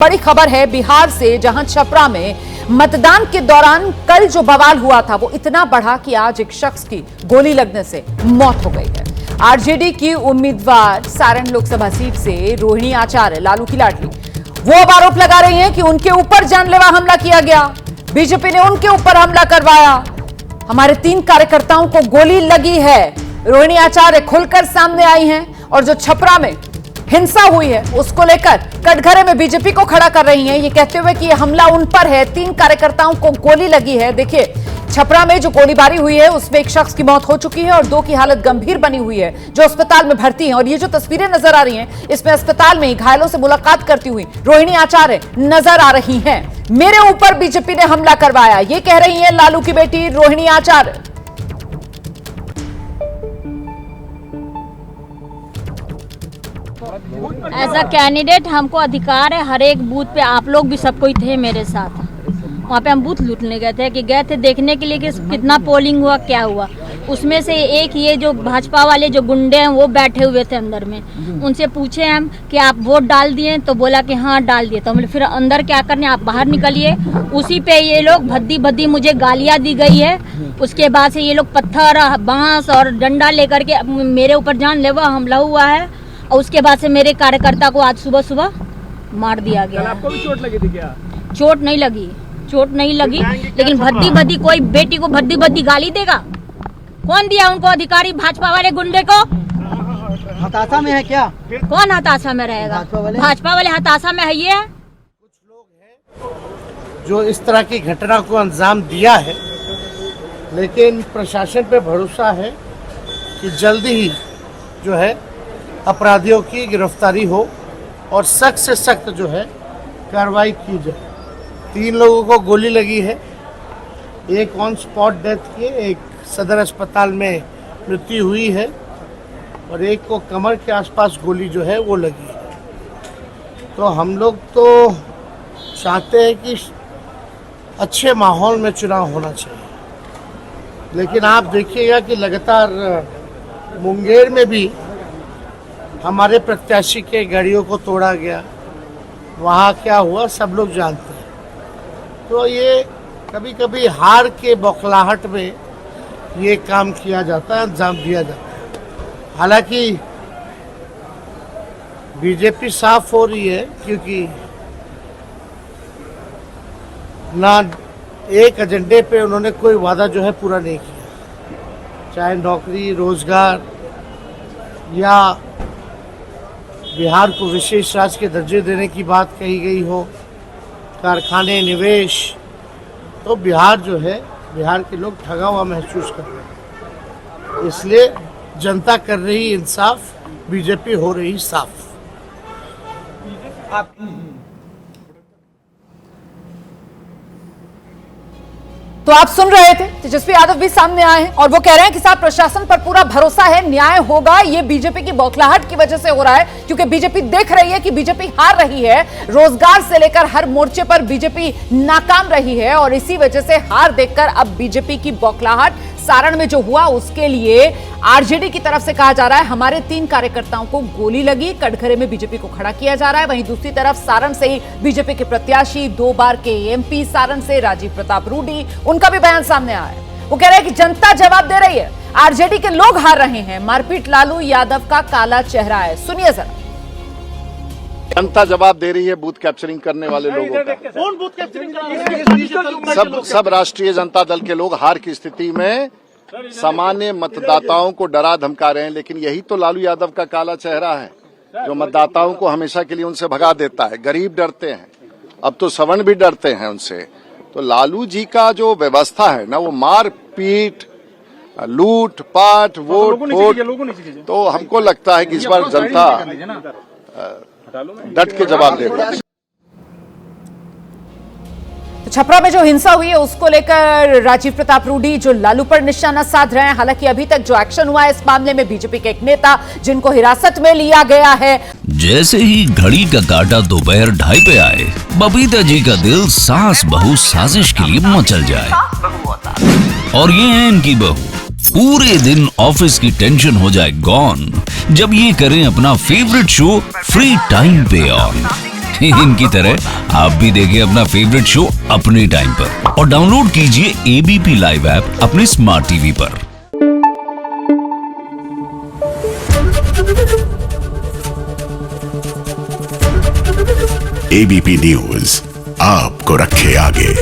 बड़ी खबर है बिहार से, जहां छपरा में मतदान के दौरान कल जो बवाल हुआ था वो इतना बढ़ा कि आज एक शख्स की गोली लगने से मौत हो गई है। आरजेडी की उम्मीदवार सारण लोकसभा सीट से रोहिणी आचार्य, लालू की लाडली, वो अब आरोप लगा रही हैं कि उनके ऊपर जानलेवा हमला किया गया, बीजेपी ने उनके ऊपर हमला करवाया, हमारे 3 कार्यकर्ताओं को गोली लगी है। रोहिणी आचार्य खुलकर सामने आई हैं और जो छपरा में हिंसा हुई है उसको लेकर कटघरे में बीजेपी को खड़ा कर रही हैं, ये कहते हुए कि ये हमला उन पर है, 3 कार्यकर्ताओं को गोली लगी है। देखिए, छपरा में जो गोलीबारी हुई है उसमें एक शख्स की मौत हो चुकी है और 2 की हालत गंभीर बनी हुई है जो अस्पताल में भर्ती हैं। और ये जो तस्वीरें नजर आ रही हैं इसमें अस्पताल में ही घायलों से मुलाकात करती हुई रोहिणी आचार्य नजर आ रही हैं। मेरे ऊपर बीजेपी ने हमला करवाया, ये कह रही है लालू की बेटी रोहिणी आचार्य। एज अ कैंडिडेट हमको अधिकार है, हर एक बूथ पे आप लोग भी सब कोई थे मेरे साथ। वहाँ पे हम बूथ लूटने गए थे देखने के लिए कि कितना पोलिंग हुआ, क्या हुआ। उसमें से एक ये जो भाजपा वाले जो गुंडे हैं वो बैठे हुए थे अंदर में। उनसे पूछे हम कि आप वोट डाल दिए, तो बोला कि हाँ डाल दिए। तो हम फिर अंदर क्या करने, आप बाहर निकलिए। उसी पे ये लोग भद्दी भद्दी मुझे गालियाँ दी गई है। उसके बाद से ये लोग पत्थर, बांस और डंडा लेकर के मेरे ऊपर जानलेवा हमला हुआ है। और उसके बाद से मेरे कार्यकर्ता को आज सुबह सुबह मार दिया गया। आपको भी चोट लगी थी क्या? चोट नहीं लगी, लेकिन भद्दी भद्दी, कोई बेटी को भद्दी भद्दी गाली देगा? कौन दिया उनको अधिकारी? भाजपा वाले गुंडे को। हताशा में है क्या? कौन हताशा में रहेगा? भाजपा वाले हताशा में है। ये कुछ लोग हैं जो इस तरह की घटना को अंजाम दिया है, लेकिन प्रशासन पे भरोसा है कि जल्दी ही जो है अपराधियों की गिरफ्तारी हो और सख्त से सख्त जो है कार्रवाई की जाए। 3 लोगों को गोली लगी है, एक ऑन स्पॉट डेथ की, एक सदर अस्पताल में मृत्यु हुई है और एक को कमर के आसपास गोली जो है वो लगी है। तो हम लोग तो चाहते हैं कि अच्छे माहौल में चुनाव होना चाहिए, लेकिन आप देखिएगा कि लगातार मुंगेर में भी हमारे प्रत्याशी के गाड़ियों को तोड़ा गया। वहाँ क्या हुआ सब लोग जानते हैं। तो ये कभी कभी हार के बौखलाहट में ये काम किया जाता है, अंजाम दिया जाता है। हालांकि बीजेपी साफ हो रही है, क्योंकि ना एक एजेंडे पे उन्होंने कोई वादा जो है पूरा नहीं किया, चाहे नौकरी, रोजगार या बिहार को विशेष राज्य के दर्जे देने की बात कही गई हो, कारखाने, निवेश। तो बिहार जो है, बिहार के लोग ठगा हुआ महसूस कर रहे हैं, इसलिए जनता कर रही इंसाफ, बीजेपी हो रही साफ। तो आप सुन रहे थे, तेजस्वी यादव भी सामने आए हैं और वो कह रहे हैं कि साहब प्रशासन पर पूरा भरोसा है, न्याय होगा। ये बीजेपी की बौखलाहट की वजह से हो रहा है, क्योंकि बीजेपी देख रही है कि बीजेपी हार रही है, रोजगार से लेकर हर मोर्चे पर बीजेपी नाकाम रही है और इसी वजह से हार देखकर अब बीजेपी की बौखलाहट सारण में जो हुआ उसके लिए आरजेडी की तरफ से कहा जा रहा है हमारे 3 कार्यकर्ताओं को गोली लगी। कटघरे में बीजेपी को खड़ा किया जा रहा है। वहीं दूसरी तरफ सारण से ही बीजेपी के प्रत्याशी, 2 बार के एमपी सारण से राजीव प्रताप रूडी, उनका भी बयान सामने आया है। वो कह रहे हैं कि जनता जवाब दे रही है, आरजेडी के लोग हार रहे हैं, मारपीट लालू यादव का काला चेहरा है। सुनिए जरा। जनता जवाब दे रही है बूथ कैप्चरिंग करने वाले लोगों का। कौन बूथ कैप्चरिंग कर रहा है? सब राष्ट्रीय जनता दल के लोग हार की स्थिति में सामान्य मतदाताओं को डरा धमका रहे हैं, लेकिन यही तो लालू यादव का काला चेहरा है जो मतदाताओं को हमेशा के लिए उनसे भगा देता है। गरीब डरते हैं, अब तो सवर्ण भी डरते हैं उनसे। तो लालू जी का जो व्यवस्था है ना, वो मार पीट, लूट पाट, वोट, तो हमको लगता है कि इस बार जनता डट के जवाब देगा। तो छपरा में जो हिंसा हुई है उसको लेकर राजीव प्रताप रूडी जो लालू पर निशाना साध रहे हैं। हालांकि अभी तक जो एक्शन हुआ है इस मामले में बीजेपी के एक नेता जिनको हिरासत में लिया गया है। जैसे ही घड़ी का काटा दोपहर 2:30 पे आए, बबीता जी का दिल सास बहू साजिश के लिए मचल जाए। और ये है इनकी बहू, पूरे दिन ऑफिस की टेंशन हो जाए गॉन जब ये करें अपना फेवरेट शो फ्री टाइम पे ऑन। इनकी तरह आप भी देखिए अपना फेवरेट शो अपने टाइम पर और डाउनलोड कीजिए एबीपी लाइव ऐप अपने स्मार्ट टीवी पर। एबीपी न्यूज आपको रखे आगे।